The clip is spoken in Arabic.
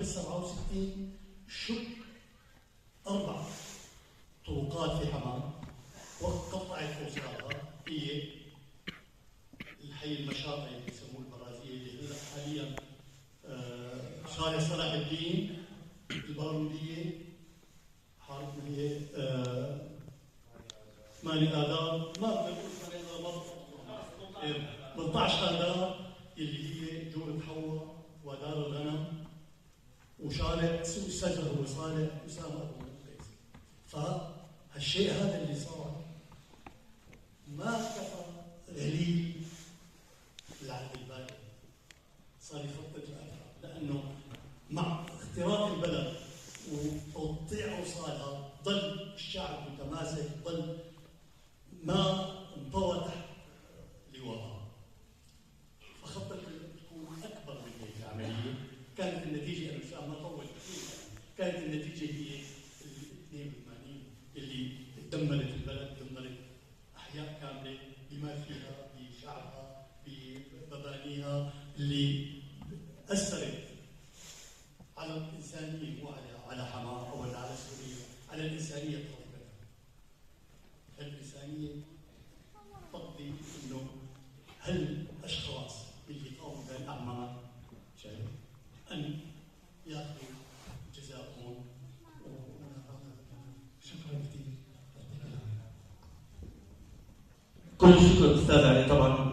بال 67 شق 4 طرقات في حماه وقطعت اوصالها. هي الحي المشاطئ اللي يسموه البرازيلي اللي هلا حاليا شارع صلاح الدين، الباروديه، حارتنا هي 8 آذار، ما بنقول 8 آذار، 18 آذار اللي هي جورة حواء ودار الغنم، وشارع سوق الشجر هو صالح أسامة أبو مقيس. فهالشيء هذا اللي صار ما كفى دليل العهد الباقي، صار يخطط لأكثر، لأنه مع اختراق البلد وتقطيع أوصالها ظل الشعب متماسك، ظل ما انطوى تحت لواءها. فخطط تكون أكبر من هيك العملية. كانت النتيجة، أنا مش ما طول كثير، كانت النتيجة هي ال 82 اللي دمرت البلد، دمرت أحياء كاملة بما فيها، بشعبها، بمبانيها، اللي أثرت على الإنسانية، مو على حماه أو على سوريا، على الإنسانية بطبيعتها. الإنسانية تقضي إنه هالأشخاص اللي قاموا بهالأعمال أن يأخذوا جزاءهم. شكرا كثير. كل الشكر أستاذ علي. طبعا